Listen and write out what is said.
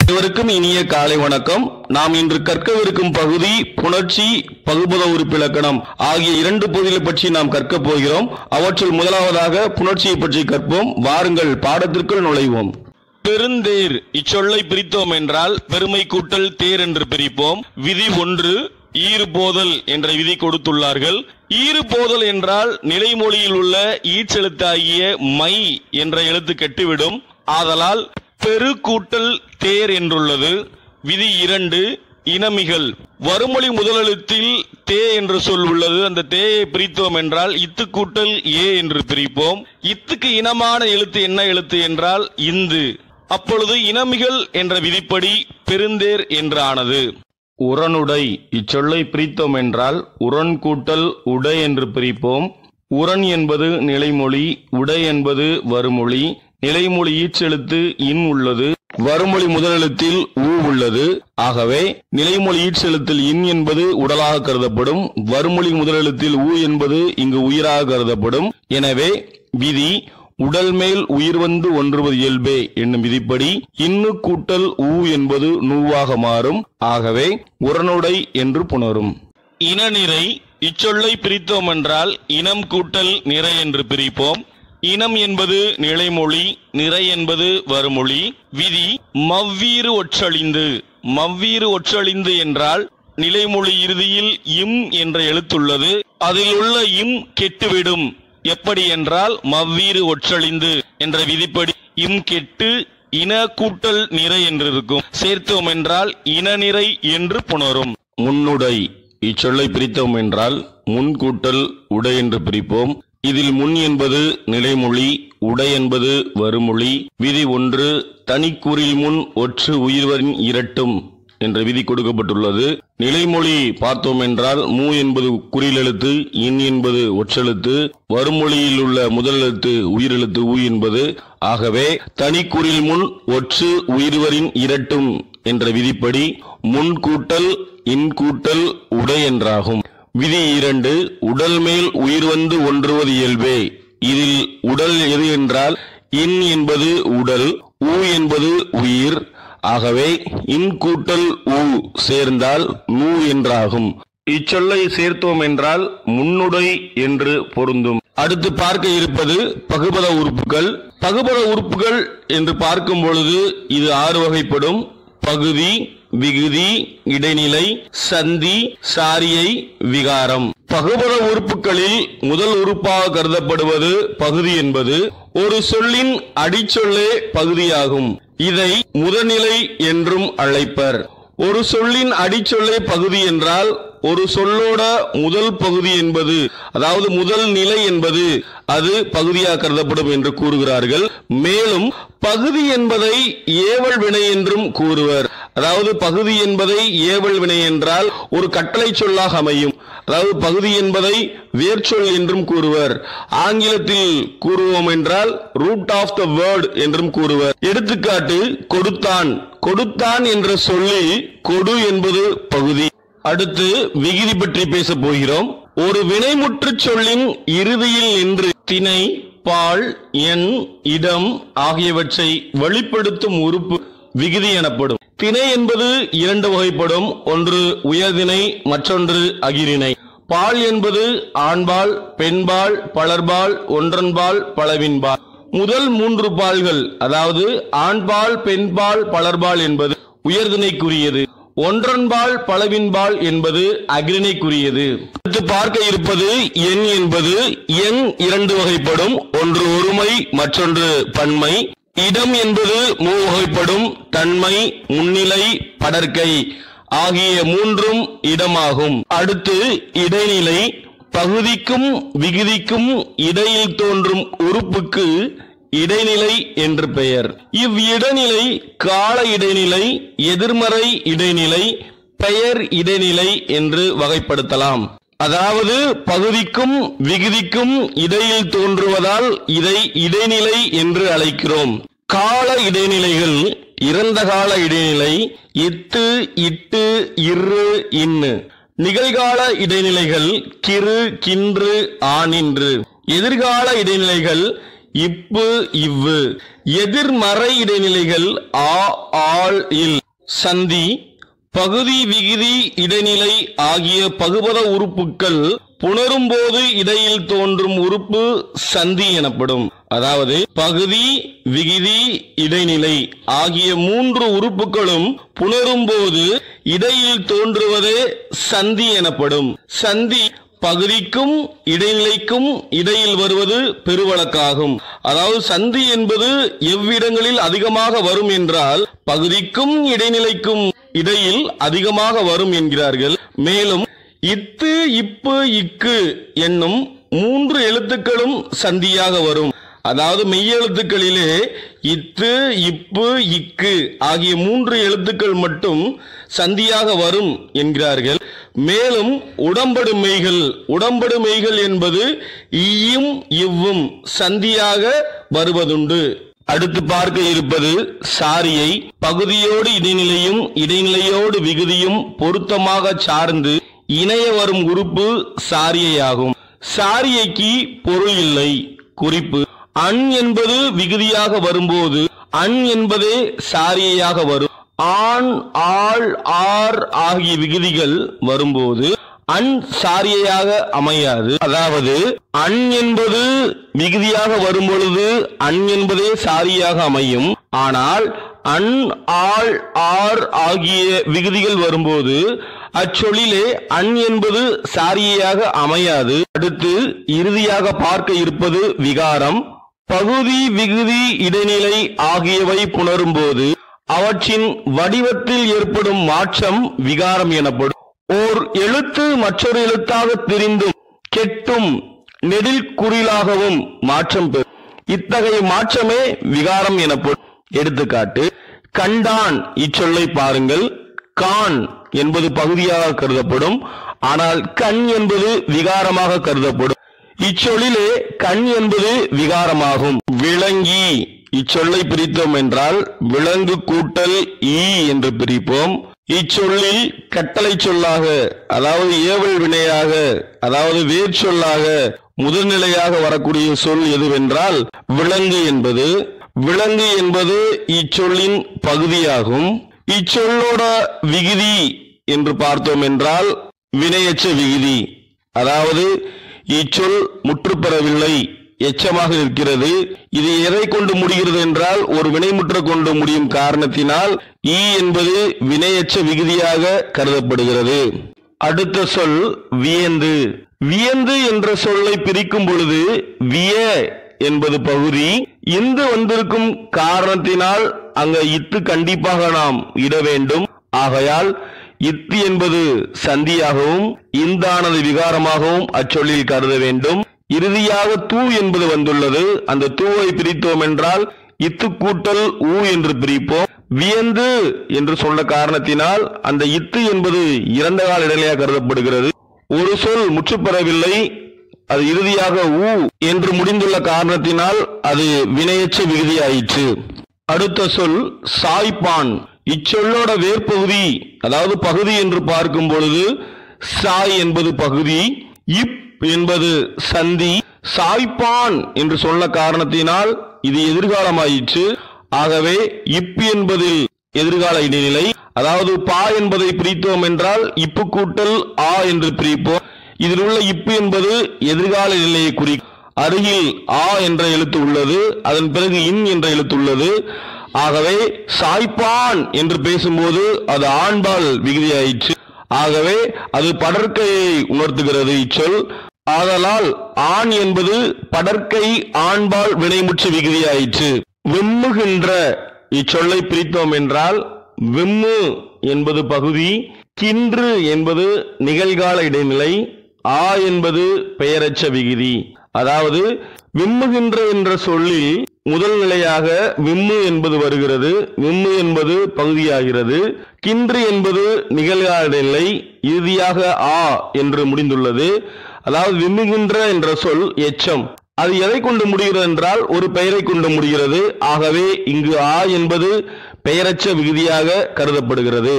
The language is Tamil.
அனைவருக்கும் இனிய காலை வணக்கம். நாம் இன்று கற்கவிருக்கும் பகுதி புணர்ச்சி, பகுபத உறுப்பிலக்கணம் ஆகிய இரண்டு பகுதிகளை பற்றி நாம் கற்கப் போகிறோம். அவற்றுள் முதலாவதாக புணர்ச்சியை பற்றி கற்போம். வாருங்கள் பாடத்திற்குள் நுழைவோம். பெருந்தேர் இச்சொல்லை பிரித்தோம் என்றால் பெருமை கூட்டல் தேர் என்று பிரிப்போம். விதி 1 ஈறு போதல் என்ற விதி கொடுத்துள்ளார்கள். ஈறு போதல் என்றால் நிலைமொழியில் உள்ள ஈற்றெழுத்தாகிய மை என்ற எழுத்து கெட்டுவிடும். ஆதலால் பெரு கூட்டல் தேர் என்றுள்ளது. விதி 2 இனமிகள். வறுமொழி முதலெழுத்தில் தே என்ற சொல் உள்ளது. அந்த தேயை பிரித்தோம் என்றால் இத்து கூட்டல் ஏ என்று பிரிப்போம். இத்துக்கு இனமான எழுத்து என்ன எழுத்து என்றால் இந்து. அப்பொழுது இனமிகள் என்ற விதிப்படி பெருந்தேர் என்று ஆனது. உரனுடை இச்சொல்லை பிரித்தோம் என்றால் உரன் கூட்டல் உடை என்று பிரிப்போம். உரன் என்பது நிலைமொழி, உடை என்பது வறுமொழி. நிலைமொழி ஈற்றெழுத்து இன் உள்ளது, வறுமொழி முதலெழுத்தில் ஊ உள்ளது. ஆகவே நிலைமொழி ஈற்றெழுத்தில் இன் என்பது உடலாக கருதப்படும், வறுமொழி முதலெழுத்தில் ஊ என்பது இங்கு உயிராக கருதப்படும். எனவே விதி உடல் மேல் உயிர் வந்து ஒன்றுவது இயல்பே என்னும் விதிப்படி இன்னு கூட்டல் ஊ என்பது நூவாக மாறும். ஆகவே உரனுடை என்று புணரும். இனநிறை இச்சொல்லை பிரித்தோம் என்றால் இனம் கூட்டல் நிறை என்று பிரிப்போம். இனம் என்பது நிலைமொழி, நிறை என்பது வறுமொழி. விதி மவ்வீறு ஒற்றழிந்து. மவ்வீறு ஒற்றழிந்து என்றால் நிலைமொழி இறுதியில் இம் என்ற எழுத்துள்ளது. அதில் உள்ள இம் கெட்டுவிடும். எப்படி என்றால் மவ்வீறு ஒற்றழிந்து என்ற விதிப்படி இம் கெட்டு இன கூட்டல் நிறை என்று இருக்கும். சேர்த்தோம் என்றால் இனநிறை என்று புணரும். முன்னுடை இச்சொல்லை பிரித்தோம் என்றால் முன் கூட்டல் உடை என்று பிரிப்போம். இதில் முன் என்பது நிலைமொழி, உடை என்பது வறுமொழி. விதி 1 தனிக்குறில் முன் ஒற்று உயிர்வரின் இரட்டும் என்ற விதி கொடுக்கப்பட்டுள்ளது. நிலைமொழி பார்த்தோம் என்றால் மூ என்பது குறில் எழுத்து, இன் என்பது ஒற்றெழுத்து, வறுமொழியில் உள்ள முதல் எழுத்து உயிரெழுத்து ஊ என்பது. ஆகவே தனிக்குறில் முன் ஒற்று உயிர்வரின் இரட்டும் என்ற விதிப்படி முன் கூட்டல் இன் கூட்டல் உடை என்றாகும். விதி 2 உடல் மேல் உயிர் வந்து ஒன்றுவது இயல்பே. இதில் உடல் எது என்றால் இன் என்பது உடல், ஊ என்பது உயிர். ஆகவே இன் கூட்டல் ஊ சேர்ந்தால் நூ என்றாகும். இச்சொல்லை சேர்த்தோம் என்றால் முன்னுடை என்று பொருந்தும். அடுத்து பார்க்க இருப்பது பகுபத உறுப்புகள். பகுபத உறுப்புகள் என்று பார்க்கும் பொழுது இது 6 வகைப்படும். பகுதி, விகுதி, இடைநிலை, சந்தி, சாரியை, விகாரம். பகுபத உறுப்புகளில் முதல் உறுப்பாக கருதப்படுவது பகுதி என்பது ஒரு சொல்லின் அடிச்சொல்லே பகுதியாகும். இதை முதல்நிலை என்றும் அழைப்பர். ஒரு சொல்லின் அடிச்சொல்லே பகுதி என்றால் ஒரு சொல்லோட முதல் பகுதி என்பது, அதாவது முதல் நிலை என்பது அது பகுதியாக கருதப்படும் என்று கூறுகிறார்கள். மேலும் பகுதி என்பதை ஏவல் வினை என்றும் கூறுவர். அதாவது பகுதி என்பதை ஏவல் வினை என்றால் ஒரு கட்டளை சொல்லாக அமையும். அதாவது பகுதி என்பதை வேர்ச்சொல் என்றும் கூறுவர். ஆங்கிலத்தில் கூறுவோம் என்றால் ரூட் ஆஃப் த வேர்ட் என்றும் கூறுவர். எடுத்துக்காட்டு கொடுத்தான். கொடுத்தான் என்ற சொல்லில் கொடு என்பது பகுதி. அடுத்து விகுதி பற்றி பேச போகிறோம். ஒரு வினைமுற்று சொல்லின் இறுதியில் நின்று திணை, பால், எண், இடம் ஆகியவற்றை வெளிப்படுத்தும் உறுப்பு விகுதி எனப்படும். திணை என்பது 2 வகைப்படும். ஒன்று உயர்திணை, மற்றொன்று அகிரிணை. பால் என்பது ஆண்பால், பெண்பால், பலர்பால், ஒன்றன்பால், பலவின்பால். முதல் 3 பால்கள், அதாவது ஆண்பால், பெண்பால், பலர்பால் என்பது உயர்திணைக்குரியது. ஒன்றன்பால், பலவின்பால் என்பது அகிரிணைக்குரியது. அடுத்து பார்க்க இருப்பது எண் என்பது. எண் 2 வகைப்படும். ஒன்று ஒருமை, மற்றொன்று பன்மை. இடம் என்பது 3 வகைப்படும். தன்மை, முன்னிலை, படர்க்கை ஆகிய 3ம் இடமாகும். அடுத்து இடைநிலை. பகுதிக்கும் விகுதிக்கும் இடையில் தோன்றும் உறுப்புக்கு இடைநிலை என்று பெயர். இவ்விடைநிலை கால இடைநிலை, எதிர்மறை இடைநிலை, பெயர் இடைநிலை என்று வகைப்படுத்தலாம். அதாவது பகுதிக்கும் விகுதிக்கும் இடையில் தோன்றுவதால் இதை இடைநிலை என்று அழைக்கிறோம். கால இடைநிலைகள் இறந்த கால இடைநிலை இத்து, இட்டு, இரு, இன்னு. நிகழ்கால இடைநிலைகள் கிறு, கின்று, ஆனின்று. எதிர்கால இடைநிலைகள் இப்பு இவ்வு. எதிர்மறை இடைநிலைகள் ஆ ஆள் இல் சந்தி பகுதி விகுதி இடைநிலை ஆகிய பகுபத உறுப்புக்கள் புணரும் போது இடையில் தோன்றும் உறுப்பு சந்தி எனப்படும். அதாவது பகுதி விகுதி இடைநிலை ஆகிய மூன்று உறுப்புகளும் புணரும் போது இடையில் தோன்றுவதே சந்தி எனப்படும். சந்தி பகுதிக்கும் இடைநிலைக்கும் இடையில் வருவது பெருவழக்காகும். அதாவது சந்தி என்பது எவ்விடங்களில் அதிகமாக வரும் என்றால் பகுதிக்கும் இடைநிலைக்கும் இடையில் அதிகமாக வரும் என்கிறார்கள். மேலும் இத்து இப்பு இக்கு என்னும் மூன்று எழுத்துக்களும் சந்தியாக வரும். அதாவது மெய்யெழுத்துக்களிலே இத்து இப்பு இக்கு ஆகிய மூன்று எழுத்துக்கள் மட்டும் சந்தியாக வரும் என்கிறார்கள். மேலும் உடம்படு மெய்கள் என்பது ஈயும் இவ்வும் சந்தியாக வருவதுண்டு. அடுத்து பார்க்க இருப்பது சாரியை. பகுதியோடு இடைநிலையும் இடைநிலையோடு விகுதியும் பொருத்தமாக சார்ந்து இணைய வரும் உறுப்பு சாரியை ஆகும். சாரியைக்கு பொருள் இல்லை. குறிப்பு: அன் என்பது விகுதியாக வரும்போது அன் என்பதே சாரியையாக வரும். ஆண் ஆள் ஆர் ஆகிய விகுதிகள் வரும்போது அன் சாரியையாக அமையாது. அதாவது அன் என்பது விகுதியாக வரும் பொழுது அன் என்பதே சாரியாக அமையும். ஆனால் அன் ஆள் ஆர் ஆகிய விகுதிகள் வரும்போது அச்சொல்லிலே அன் என்பது சாரியையாக அமையாது. அடுத்து இறுதியாக பார்க்க இருப்பது விகாரம். பகுதி விகுதி இடைநிலை ஆகியவை புணரும் போது அவற்றின் வடிவத்தில் ஏற்படும் மாற்றம் விகாரம் எனப்படும். ஓர் எழுத்து மற்றொரு எழுத்தாக திரிந்தும் கெட்டும் நெடில் குறிலாகவும் மாற்றம் பெறும். இத்தகைய மாற்றமே விகாரம் எனப்படும். எடுத்துக்காட்டு: கண்டான் இச்சொல்லை பாருங்கள். கான் என்பது பகுதியாக கருதப்படும். ஆனால் கண் என்பது விகாரமாக கருதப்படும். இச்சொல்லிலே கண் என்பது விகாரமாகும். விளங்கி இச்சொல்லை பிரித்தோம் என்றால் விலங்கு கூட்டல் ஈ என்று பிரிப்போம். இச்சொல்லில் கட்டளை சொல்லாக, அதாவது ஏவல் வினையாக, அதாவது வேர் சொல்லாக முதல்நிலையாக வரக்கூடிய சொல் எதுவென்றால் விலங்கு என்பது. விலங்கு என்பது இச்சொல்லின் பகுதியாகும். இச்சொல்லோட விகுதி என்று பார்த்தோம் என்றால் வினையெச்ச விகுதி. அதாவது இச்சொல் முற்றுப்பெறவில்லை, எச்சமாக இருக்கிறது. இது எதை கொண்டு முடிகிறது என்றால் ஒரு வினைமுற்று கொண்டு முடியும் காரணத்தினால் ஈ என்பது வினையெச்ச விகுதியாக கருதப்படுகிறது. அடுத்த சொல் வியந்து. வியந்து என்ற சொல்லை பிரிக்கும் பொழுது விய என்பது பகுதி. இந்து வந்திருக்கும் காரணத்தினால் அங்க இத்து கண்டிப்பாக நாம் இட வேண்டும். ஆகையால் இத்து என்பது சந்தியாகவும் இந்தானது விகாரமாகவும் அச்சொல்லில் கருத வேண்டும். இறுதியாக தூ என்பது வந்துள்ளது. அந்த தூவை பிரித்தோம் என்றால் இத்து கூட்டல் ஊ என்று பிரிப்போம். வியந்து என்று சொன்ன காரணத்தினால் அந்த இத்து என்பது இறந்த கால இடைநிலையாக கருதப்படுகிறது. ஒரு சொல் முற்றுப்பெறவில்லை, அது இறுதியாக ஊ என்று முடிந்துள்ள காரணத்தினால் அது வினையெச்ச விகுதியாயிற்று. அடுத்த சொல் சாய்ப்பான். இச்சொல்லோட வேர்பகுதி, அதாவது பகுதி என்று பார்க்கும் பொழுது சாய் என்பது பகுதி, இப் என்பது சந்தி. சாய்ப்பான் என்று சொன்ன காரணத்தினால் இது எதிர்காலமாயிற்று. ஆகவே இப் என்பதில் எதிர்கால இடைநிலை. அதாவது பா என்பதை பிரித்தோம் என்றால் இப்பு கூட்டல் ஆ என்று பிரிப்போம். இதில் உள்ள இப்பு என்பது எதிர்கால நிலையை குறிக்கும். அருகில் ஆ என்ற எழுத்து உள்ளது, அதன் பிறகு இன் என்ற எழுத்து உள்ளது. ஆகவே சாய்ப்பான் என்று பேசும்போது அது ஆண்பால் விகுதியாயிற்று. ஆகவே அது படற்கையை உணர்த்துகிறது இச்சொல். ஆதலால் ஆண் என்பது படற்கை ஆண்பால் வினைமுற்று விகுதியாயிற்று. வெம்முகின்ற இச்சொல்லை பிரித்தோம் என்றால் வெம்மு என்பது பகுதி, கின்று என்பது நிகழ்கால இடைநிலை, ஆ என்பது பெயரச்ச விகுதி. அதாவது விம்முகின்ற என்ற சொல்லில் முதல் நிலையாக விம்மு என்பது வருகிறது. விம்மு என்பது பகுதியாகிறது. கின்று என்பது நிகழ்கால இடைநிலை, இறுதியாக ஆ என்று முடிந்துள்ளது. அதாவது விம்முகின்ற என்ற சொல் எச்சம். அது எதை கொண்டு முடிகிறது என்றால் ஒரு பெயரை கொண்டு முடிகிறது. ஆகவே இங்கு ஆ என்பது பெயரச்ச விகுதியாக கருதப்படுகிறது.